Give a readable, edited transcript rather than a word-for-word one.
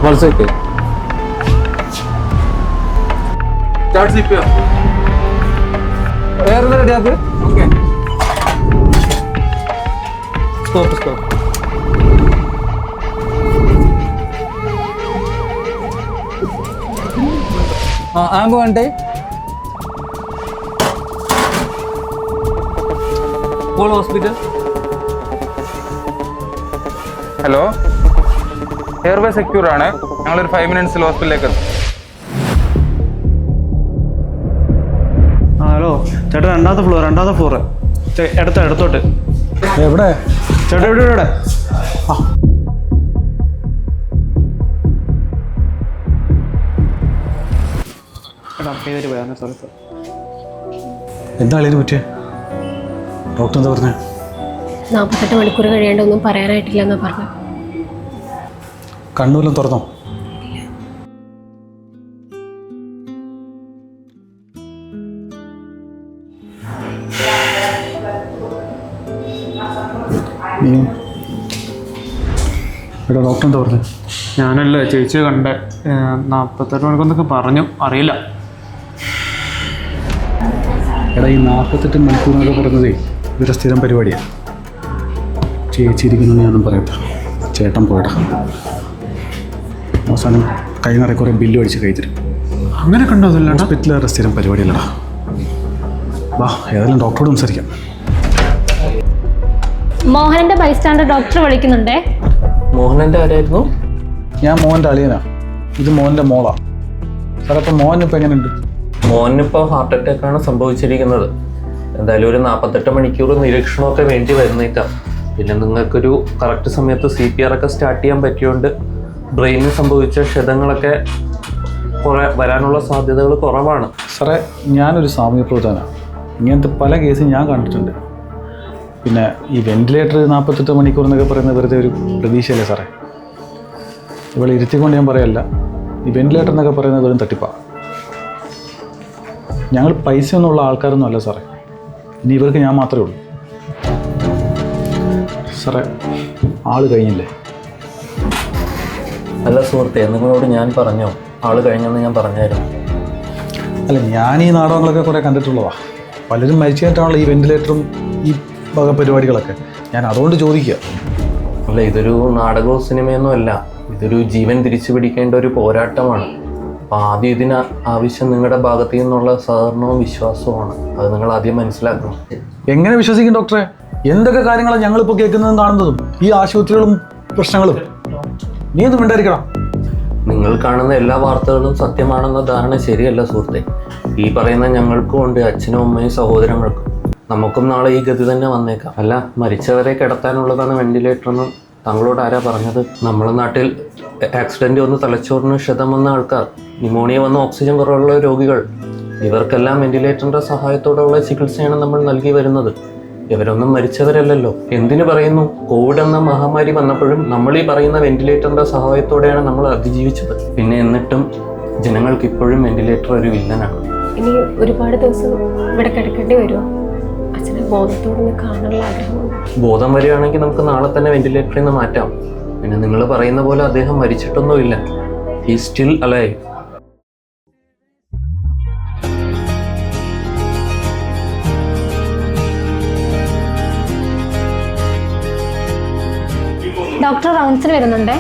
വളച്ചേക്ക് start CPR. വേറെ റെഡിയാക്ക്. Okay. Stop. Ambu വേണ്ടേ? Hospital. Hello, airway secure ആണ്. ഞങ്ങളൊരു 5 മിനിറ്റ്സിൽ ഹോസ്പിറ്റലിലേക്ക് എത്തും. ഹലോ ചേട്ടാ, രണ്ടാമത്തെ ഫ്ലോർ ഇടത്തോട്ട്. എവിടെ ചേട്ടാ ഇവിടെ. പേര് പോയാ സോറി. എന്താ അളിയന് പറ്റിയ? ഡോക്ടർ എന്താ പറഞ്ഞേ? 48 മണിക്കൂർ കഴിയാണ്ടൊന്നും പറയാനായിട്ടില്ല എന്നാ പറഞ്ഞു. കണ്ണൂരിലും തുറന്നോ? എടാ ഡോക്ടർ എന്താ പറഞ്ഞു? ഞാനല്ലേ ചേച്ചി കണ്ടേ, 48 മണിക്കൂറെന്നൊക്കെ പറഞ്ഞു, അറിയില്ല. എടാ ഈ 48 മണിക്കൂർ എന്നൊക്കെ പറയുന്നതേ ഇവരുടെ സ്ഥിരം പരിപാടിയാണ്. ചേച്ചി ഇരിക്കുന്നു ഞാനും പറയട്ടെ. ചേട്ടൻ പോയടാ, അവസാനം കൈ നിറയെ കുറേ ബില്ല് അടിച്ച് കൈ തരും. അങ്ങനെ കണ്ടോ? അതല്ല ഹോസ്പിറ്റലുകാരുടെ സ്ഥിരം പരിപാടിയല്ലടാ. വാ ഏതായാലും ഡോക്ടറോട് സംസാരിക്കാം. മോഹനന്റെ ബൈസ്റ്റാൻഡർ ഡോക്ടർ വിളിക്കുന്നുണ്ടേ. മോഹനന്റെ ആരായിരുന്നു? ഞാൻ മോഹൻ്റെ അളിയനാ, ഇത് മോഹൻ്റെ മോളാ. സാറേ അപ്പം മോഹനിപ്പോൾ എങ്ങനെയുണ്ട്? മോഹനിപ്പോൾ ഹാർട്ട് അറ്റാക്കാണ് സംഭവിച്ചിരിക്കുന്നത്. എന്തായാലും ഒരു 48 മണിക്കൂർ നിരീക്ഷണമൊക്കെ വേണ്ടി വരുന്നേക്കാം. പിന്നെ നിങ്ങൾക്കൊരു കറക്റ്റ് സമയത്ത് CPR ഒക്കെ സ്റ്റാർട്ട് ചെയ്യാൻ പറ്റിയോണ്ട് ബ്രെയിനിൽ സംഭവിച്ച ക്ഷതങ്ങളൊക്കെ കുറേ വരാനുള്ള സാധ്യതകൾ കുറവാണ്. സാറേ ഞാനൊരു സാമൂഹ്യ പ്രവർത്തകനാണ്. ഇങ്ങനത്തെ പല കേസും ഞാൻ കണ്ടിട്ടുണ്ട്. പിന്നെ ഈ വെന്റിലേറ്റർ 48 മണിക്കൂർ എന്നൊക്കെ പറയുന്നത് വെറുതെ ഒരു പ്രതീക്ഷയല്ലേ സാറേ? ഇവിടെ ഇരുത്തിക്കൊണ്ട് ഞാൻ പറയല്ല, ഈ വെന്റിലേറ്റർ എന്നൊക്കെ പറയുന്നത് വെറും തട്ടിപ്പാണ്. ഞങ്ങൾ പൈസ ഒന്നുള്ള ആൾക്കാരൊന്നും അല്ല സാറേ. ഇനി ഇവർക്ക് ഞാൻ മാത്രമേ ഉള്ളൂ സാറേ. ആള് കഴിഞ്ഞില്ലേ? അല്ല സുഹൃത്തെ, നിങ്ങളോട് ഞാൻ പറഞ്ഞോ ആള് കഴിഞ്ഞെന്ന്? ഞാൻ പറഞ്ഞായിരുന്നു. അല്ല, ഞാൻ ഈ നാടകങ്ങളൊക്കെ കുറേ കണ്ടിട്ടുള്ളതാണ്. പലരും മരിച്ചിട്ടാണല്ലോ ഈ വെന്റിലേറ്ററും ഈ വക പരിപാടികളൊക്കെ. ഞാൻ അതുകൊണ്ട് ചോദിക്കുക. അല്ല, ഇതൊരു നാടകവും സിനിമയൊന്നും അല്ല. ഇതൊരു ജീവൻ തിരിച്ചു പിടിക്കേണ്ട ഒരു പോരാട്ടമാണ്. അപ്പോൾ ആദ്യം ഇതിന് ആവശ്യം നിങ്ങളുടെ ഭാഗത്തു നിന്നുള്ള സഹകരണവും വിശ്വാസവുമാണ്. അത് നിങ്ങൾ ആദ്യം മനസ്സിലാക്കണം. എങ്ങനെ വിശ്വസിക്കും ഡോക്ടറെ? എന്തൊക്കെ കാര്യങ്ങളാണ് ഞങ്ങളിപ്പോൾ കേൾക്കുന്നതും കാണുന്നതും, ഈ ആശുപത്രികളും പ്രശ്നങ്ങളും. നീ ഒന്നും മിണ്ടായിരിക്കണം. നിങ്ങൾ കാണുന്ന എല്ലാ വാർത്തകളും സത്യമാണെന്ന ധാരണ ശരിയല്ല സുഹൃത്തെ. ഈ പറയുന്ന ഞങ്ങൾക്കും ഉണ്ട്, അച്ഛനും അമ്മയും സഹോദരങ്ങൾക്കും. നമുക്കും നാളെ ഈ ഗതി തന്നെ വന്നേക്കാം. അല്ല, മരിച്ചവരെ കിടത്താനുള്ളതാണ് വെന്റിലേറ്റർ എന്ന് താങ്കളോട് ആരാ പറഞ്ഞത്? നമ്മുടെ നാട്ടിൽ ആക്സിഡൻറ്റ് വന്ന് തലച്ചോറിന് ക്ഷതം വന്ന ആൾക്കാർ, ന്യൂമോണിയ വന്ന ഓക്സിജൻ കുറവുള്ള രോഗികൾ, ഇവർക്കെല്ലാം വെന്റിലേറ്ററിൻ്റെ സഹായത്തോടെയുള്ള ചികിത്സയാണ് നമ്മൾ നൽകി വരുന്നത്. ഇവരൊന്നും മരിച്ചവരല്ലല്ലോ. എന്തിനു പറയുന്നു? കോവിഡ് എന്ന മഹാമാരി വന്നപ്പോഴും നമ്മൾ ഈ പറയുന്ന വെന്റിലേറ്ററിൻ്റെ സഹായത്തോടെയാണ് നമ്മൾ അതിജീവിച്ചത്. പിന്നെ എന്നിട്ടും ജനങ്ങൾക്ക് ഇപ്പോഴും വെന്റിലേറ്റർ ഒരു വില്ലനാണ്. ഇനി ഒരുപാട് ദിവസം ഇവിടെ കിടക്കേണ്ടി വരുമോ? അച്ഛനെ ബോധത്തോടൊന്ന് കാണാനുള്ള ആഗ്രഹമുണ്ട്. ബോധം വരികയാണെങ്കിൽ നമുക്ക് നാളെ തന്നെ വെന്റിലേറ്ററിൽ നിന്ന് മാറ്റാം. പിന്നെ നിങ്ങൾ പറയുന്ന പോലെ അദ്ദേഹം മരിച്ചിട്ടൊന്നുമില്ല. He still alive. ഡോക്ടർ റൗണ്ട്സിന് വരുന്നുണ്ടേ.